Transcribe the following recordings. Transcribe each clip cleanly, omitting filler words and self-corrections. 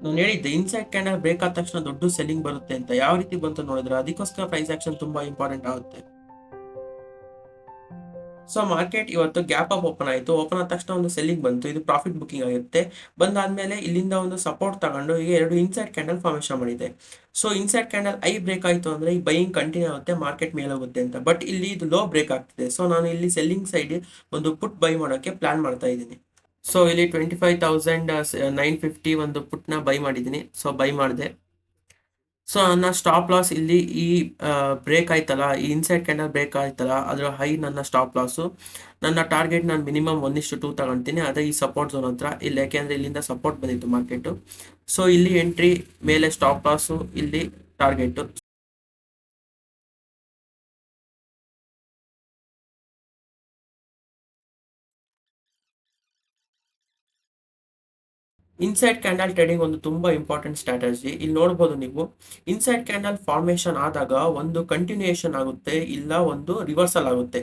ನಾನು ಹೇಳಿದ್ದೆ inside candle break ಆದ ತಕ್ಷಣ ದೊಡ್ಡ ಸೆಲ್ಲಿಂಗ್ ಬರುತ್ತೆ ಅಂತ. ಯಾವ ರೀತಿ ಬಂತು ನೋಡಿದ್ರೆ ಅದಕ್ಕೋಸ್ಕರ ಪ್ರೈಸ್ ಆಕ್ಷನ್ ತುಂಬಾ ಇಂಪಾರ್ಟೆಂಟ್ ಆಗುತ್ತೆ. ಸೊ ಮಾರ್ಕೆಟ್ ಇವತ್ತು ಗ್ಯಾಪ್ ಅಪ್ ಓಪನ್ ಆಯಿತು. ಓಪನ್ ಆದ ತಕ್ಷಣ ಒಂದು ಸೆಲ್ಲಿಂಗ್ ಬಂತು. ಇದು ಪ್ರಾಫಿಟ್ ಬುಕಿಂಗ್ ಆಗಿರುತ್ತೆ. ಬಂದಾದ್ಮೇಲೆ ಇಲ್ಲಿಂದ ಒಂದು ಸಪೋರ್ಟ್ ತಗೊಂಡು ಈಗ ಎರಡು ಇನ್ಸೈಡ್ ಕ್ಯಾಂಡಲ್ ಫಾರ್ಮೇಶನ್ ಮಾಡಿದೆ. ಸೊ ಇನ್ಸೈಡ್ ಕ್ಯಾಂಡಲ್ ಐ ಬ್ರೇಕ್ ಆಯಿತು ಅಂದ್ರೆ ಈ ಬೈಯಿಂಗ್ ಕಂಟಿನ್ಯೂ ಆಗುತ್ತೆ, ಮಾರ್ಕೆಟ್ ಮೇಲೆ ಹೋಗುತ್ತೆ ಅಂತ. ಬಟ್ ಇಲ್ಲಿ ಇದು ಲೋ ಬ್ರೇಕ್ ಆಗ್ತಿದೆ. ಸೊ ನಾನು ಇಲ್ಲಿ ಸೆಲ್ಲಿಂಗ್ ಸೈಡ್ ಒಂದು ಪುಟ್ ಬೈ ಮಾಡೋಕ್ಕೆ ಪ್ಲಾನ್ ಮಾಡ್ತಾ ಇದ್ದೀನಿ. ಸೊ ಇಲ್ಲಿ 25,950 ಒಂದು ಪುಟ್ನ ಬೈ ಮಾಡಿದ್ದೀನಿ. ಸೊ ಬೈ ಮಾಡಿದೆ. ಸೊ ನನ್ನ ಸ್ಟಾಪ್ ಲಾಸ್ ಇಲ್ಲಿ ಈ ಬ್ರೇಕ್ ಆಯ್ತಲ್ಲ, ಈ ಇನ್ಸೈಡ್ ಕ್ಯಾಂಡಲ್ ಬ್ರೇಕ್ ಆಯ್ತಲ್ಲ, ಅದರ ಹೈ ನನ್ನ ಸ್ಟಾಪ್ ಲಾಸು. ನನ್ನ ಟಾರ್ಗೆಟ್ ನಾನು ಮಿನಿಮಮ್ 1:2 ತಗೊಳ್ತೀನಿ. ಅದೇ ಈ ಸಪೋರ್ಟ್ ಝೋನ್ ಹತ್ರ ಇಲ್ಲಿ, ಯಾಕೆಂದರೆ ಇಲ್ಲಿಂದ ಸಪೋರ್ಟ್ ಬಂದಿತ್ತು ಮಾರ್ಕೆಟು. ಸೊ ಇಲ್ಲಿ ಎಂಟ್ರಿ, ಮೇಲೆ ಸ್ಟಾಪ್ ಲಾಸು, ಇಲ್ಲಿ ಟಾರ್ಗೆಟು. ಇನ್ಸೈಡ್ ಕ್ಯಾಂಡಲ್ ಟ್ರೇಡಿಂಗ್ ಒಂದು ತುಂಬಾ ಇಂಪಾರ್ಟೆಂಟ್ ಸ್ಟ್ರಾಟಜಿ. ಇಲ್ಲಿ ನೋಡ್ಬೋದು ನೀವು, ಇನ್ಸೈಡ್ ಕ್ಯಾಂಡಲ್ ಫಾರ್ಮೇಶನ್ ಆದಾಗ ಒಂದು ಕಂಟಿನ್ಯೂಯೇಷನ್ ಆಗುತ್ತೆ, ಇಲ್ಲ ಒಂದು ರಿವರ್ಸಲ್ ಆಗುತ್ತೆ.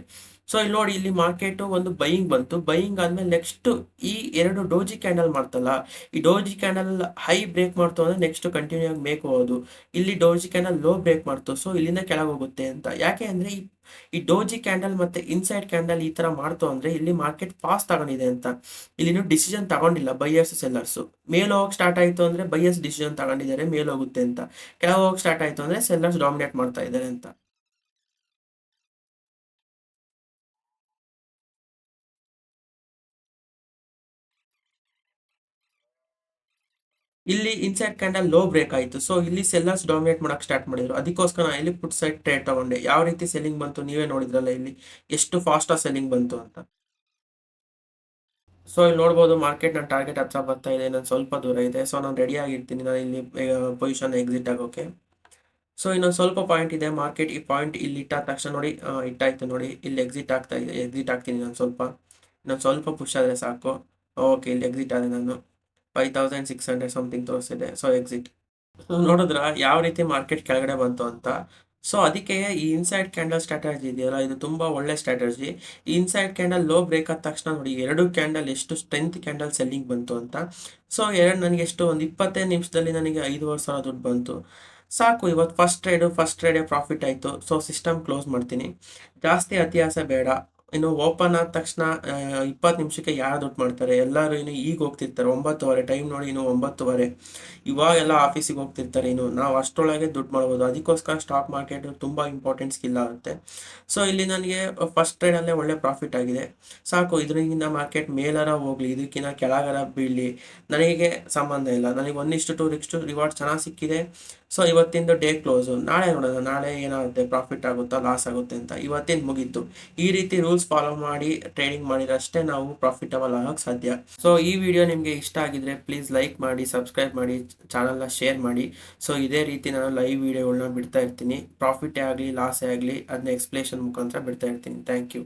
ಸೊ ಇಲ್ಲಿ ನೋಡಿ, ಇಲ್ಲಿ ಮಾರ್ಕೆಟ್ ಒಂದು ಬೈಯಿಂಗ್ ಬಂತು. ಬೈಯಿಂಗ್ ಆದ್ಮೇಲೆ ನೆಕ್ಸ್ಟ್ ಈ ಎರಡು ಡೋಜಿ ಕ್ಯಾಂಡಲ್ ಮಾಡ್ತಲ್ಲ, ಈ ಡೋಜಿ ಕ್ಯಾಂಡಲ್ ಹೈ ಬ್ರೇಕ್ ಮಾಡ್ತು ಅಂದ್ರೆ ನೆಕ್ಸ್ಟ್ ಕಂಟಿನ್ಯೂ ಆಗಿ ಮೇಕ್ ಹೋಗೋದು. ಇಲ್ಲಿ ಡೋಜಿ ಕ್ಯಾಂಡಲ್ ಲೋ ಬ್ರೇಕ್ ಮಾಡ್ತು, ಸೊ ಇಲ್ಲಿಂದ ಕೆಳಗೆ ಹೋಗುತ್ತೆ ಅಂತ. ಯಾಕೆ ಅಂದ್ರೆ ಈ ಡೋಜಿ ಕ್ಯಾಂಡಲ್ ಮತ್ತೆ ಇನ್ಸೈಡ್ ಕ್ಯಾಂಡಲ್ ಈ ತರ ಮಾಡ್ತು ಅಂದ್ರೆ ಇಲ್ಲಿ ಮಾರ್ಕೆಟ್ ಪಾಸ್ ತಗೊಂಡಿದೆ ಅಂತ. ಇಲ್ಲಿ ಡಿಸಿಷನ್ ತಗೊಂಡಿಲ್ಲ ಬೈಯರ್ಸ್ ಸೆಲ್ಲರ್ಸ್. ಮೇಲ್ ಹೋಗಕ್ ಸ್ಟಾರ್ಟ್ ಆಯ್ತು ಅಂದ್ರೆ ಬೈಯರ್ಸ್ ಡಿಸಿಷನ್ ತಗೊಂಡಿದ್ದಾರೆ ಮೇಲ್ ಹೋಗುತ್ತೆ ಅಂತ. ಕೆಳಗೆ ಹೋಗಕ್ ಸ್ಟಾರ್ಟ್ ಆಯ್ತು ಅಂದ್ರೆ ಸೆಲ್ಲರ್ಸ್ ಡಾಮಿನೇಟ್ ಮಾಡ್ತಾ ಇದ್ದಾರೆ ಅಂತ. ಇಲ್ಲಿ ಇನ್ಸೈಡ್ ಕ್ಯಾಂಡಲ್ ಲೋ ಬ್ರೇಕ್ ಆಯಿತು. ಸೊ ಇಲ್ಲಿ ಸೆಲ್ಲರ್ಸ್ ಡಾಮಿನೇಟ್ ಮಾಡಕ್ ಸ್ಟಾರ್ಟ್ ಮಾಡಿದ್ರು. ಅದಕ್ಕೋಸ್ಕರ ನಾನು ಇಲ್ಲಿ ಪುಟ್ ಸೈಡ್ ಟ್ರೇಡ್ ತಗೊಂಡೆ. ಯಾವ ರೀತಿ ಸೆಲ್ಲಿಂಗ್ ಬಂತು ನೀವೇ ನೋಡಿದ್ರಲ್ಲ, ಇಲ್ಲಿ ಎಷ್ಟು ಫಾಸ್ಟ್ ಸೆಲ್ಲಿಂಗ್ ಬಂತು ಅಂತ. ಸೊ ಇಲ್ಲಿ ನೋಡ್ಬೋದು, ಮಾರ್ಕೆಟ್ ನನ್ನ ಟಾರ್ಗೆಟ್ ಹತ್ರ ಬರ್ತಾ ಇದೆ, ನಾನು ಸ್ವಲ್ಪ ದೂರ ಇದೆ. ಸೊ ನಾನು ರೆಡಿ ಆಗಿರ್ತೀನಿ ನಾನು ಇಲ್ಲಿ ಪೊಸಿಷನ್ ಎಕ್ಸಿಟ್ ಆಗೋಕೆ. ಸೊ ಇನ್ನೊಂದು ಸ್ವಲ್ಪ ಪಾಯಿಂಟ್ ಇದೆ. ಮಾರ್ಕೆಟ್ ಈ ಪಾಯಿಂಟ್ ಇಲ್ಲಿ ಇಟ್ಟಾದ ತಕ್ಷಣ ನೋಡಿ, ಇಟ್ಟಾಯ್ತು ನೋಡಿ, ಇಲ್ಲಿ ಎಕ್ಸಿಟ್ ಆಗ್ತಾ ಇದೆ. ಎಕ್ಸಿಟ್ ಆಗ್ತೀನಿ ನಾನು ಸ್ವಲ್ಪ, ಇನ್ನೊಂದು ಸ್ವಲ್ಪ ಪುಷ್ ಆದರೆ ಸಾಕು. ಓಕೆ, ಇಲ್ಲಿ ಎಕ್ಸಿಟ್ ಆದೆ ನಾನು. 5,600 ಸಮಥಿಂಗ್ ತೋರಿಸಿದೆ. So exit. ಸೊ ನೋಡಿದ್ರ ಯಾವ ರೀತಿ ಮಾರ್ಕೆಟ್ ಕೆಳಗಡೆ ಬಂತು ಅಂತ. ಸೊ ಅದಕ್ಕೆ ಈ ಇನ್ಸೈಡ್ ಕ್ಯಾಂಡಲ್ ಸ್ಟ್ರಾಟಜಿ ಇದೆಯಲ್ಲ, ಇದು ತುಂಬಾ ಒಳ್ಳೆ ಸ್ಟ್ರಾಟಜಿ. ಈ ಇನ್ಸೈಡ್ ಕ್ಯಾಂಡಲ್ ಲೋ ಬ್ರೇಕ್ ಆದ ತಕ್ಷಣ ನೋಡಿ, ಎರಡು ಕ್ಯಾಂಡಲ್ ಎಷ್ಟು ಸ್ಟ್ರೆಂತ್ ಕ್ಯಾಂಡಲ್ ಸೆಲ್ಲಿಂಗ್ ಬಂತು ಅಂತ. ಸೊ ನನಗೆ ಎಷ್ಟು ಒಂದು 25 ನಿಮಿಷದಲ್ಲಿ ನನಗೆ 5,500 ದುಡ್ಡು ಬಂತು. ಸಾಕು, ಇವತ್ತು ಫಸ್ಟ್ ಟ್ರೇಡೇ ಪ್ರಾಫಿಟ್ ಆಯಿತು. ಸೊ ಸಿಸ್ಟಮ್ ಕ್ಲೋಸ್ ಮಾಡ್ತೀನಿ. ಜಾಸ್ತಿ ಅತಿಯಾಸೆ ಬೇಡ. ಇನ್ನು ಓಪನ್ ಆದ ತಕ್ಷಣ 20 ನಿಮಿಷಕ್ಕೆ ಯಾರು ದುಡ್ಡು ಮಾಡ್ತಾರೆ? ಎಲ್ಲರೂ ಇನ್ನು ಈಗ ಹೋಗ್ತಿರ್ತಾರೆ. 9:15 ಟೈಮ್ ನೋಡಿ, ಇನ್ನು 9:15. ಇವಾಗೆಲ್ಲ ಆಫೀಸಿಗೆ ಹೋಗ್ತಿರ್ತಾರೆ. ಇನ್ನು ನಾವು ಅಷ್ಟರೊಳಗೆ ದುಡ್ಡು ಮಾಡ್ಬೋದು. ಅದಕ್ಕೋಸ್ಕರ ಸ್ಟಾಕ್ ಮಾರ್ಕೆಟ್ ತುಂಬ ಇಂಪಾರ್ಟೆಂಟ್ ಸ್ಕಿಲ್ ಆಗುತ್ತೆ. ಸೊ ಇಲ್ಲಿ ನನಗೆ ಫಸ್ಟ್ ಟ್ರೇಡಲ್ಲೇ ಒಳ್ಳೆ ಪ್ರಾಫಿಟ್ ಆಗಿದೆ. ಸಾಕು, ಇದರಿಂದ ಮಾರ್ಕೆಟ್ ಮೇಲರ ಹೋಗಲಿ, ಇದಕ್ಕಿಂತ ಕೆಳಗರ ಬೀಳಲಿ, ನನಗೆ ಸಂಬಂಧ ಇಲ್ಲ. ನನಗೆ 1:2 ರಿವಾರ್ಡ್ ಚೆನ್ನಾಗಿ ಸಿಕ್ಕಿದೆ. ಸೊ ಇವತ್ತಿಂದು ಡೇ ಕ್ಲೋಸು. ನಾಳೆ ನೋಡೋಣ, ನಾಳೆ ಏನಾಗುತ್ತೆ, ಪ್ರಾಫಿಟ್ ಆಗುತ್ತಾ ಲಾಸ್ ಆಗುತ್ತೆ ಅಂತ. ಇವತ್ತಿನ ಮುಗೀತು. ಈ ರೀತಿ ರೂಲ್ಸ್ ಫಾಲೋ ಮಾಡಿ ಟ್ರೇಡಿಂಗ್ ಮಾಡಿದಷ್ಟೇ ನಾವು ಪ್ರಾಫಿಟಬಲ್ ಆಗೋಕ್ಕೆ ಸಾಧ್ಯ. ಸೊ ಈ ವಿಡಿಯೋ ನಿಮಗೆ ಇಷ್ಟ ಆಗಿದ್ರೆ ಪ್ಲೀಸ್ ಲೈಕ್ ಮಾಡಿ, ಸಬ್ಸ್ಕ್ರೈಬ್ ಮಾಡಿ, ಚಾನಲ್ನ ಶೇರ್ ಮಾಡಿ. ಸೊ ಇದೇ ರೀತಿ ನಾನು ಲೈವ್ ವಿಡಿಯೋಗಳನ್ನ ಬಿಡ್ತಾ ಇರ್ತೀನಿ. ಪ್ರಾಫಿಟೇ ಆಗಲಿ ಲಾಸೇ ಆಗಲಿ ಅದನ್ನ ಎಕ್ಸ್ಪ್ಲೇಷನ್ ಮುಖಾಂತರ ಬಿಡ್ತಾ ಇರ್ತೀನಿ. Thank you.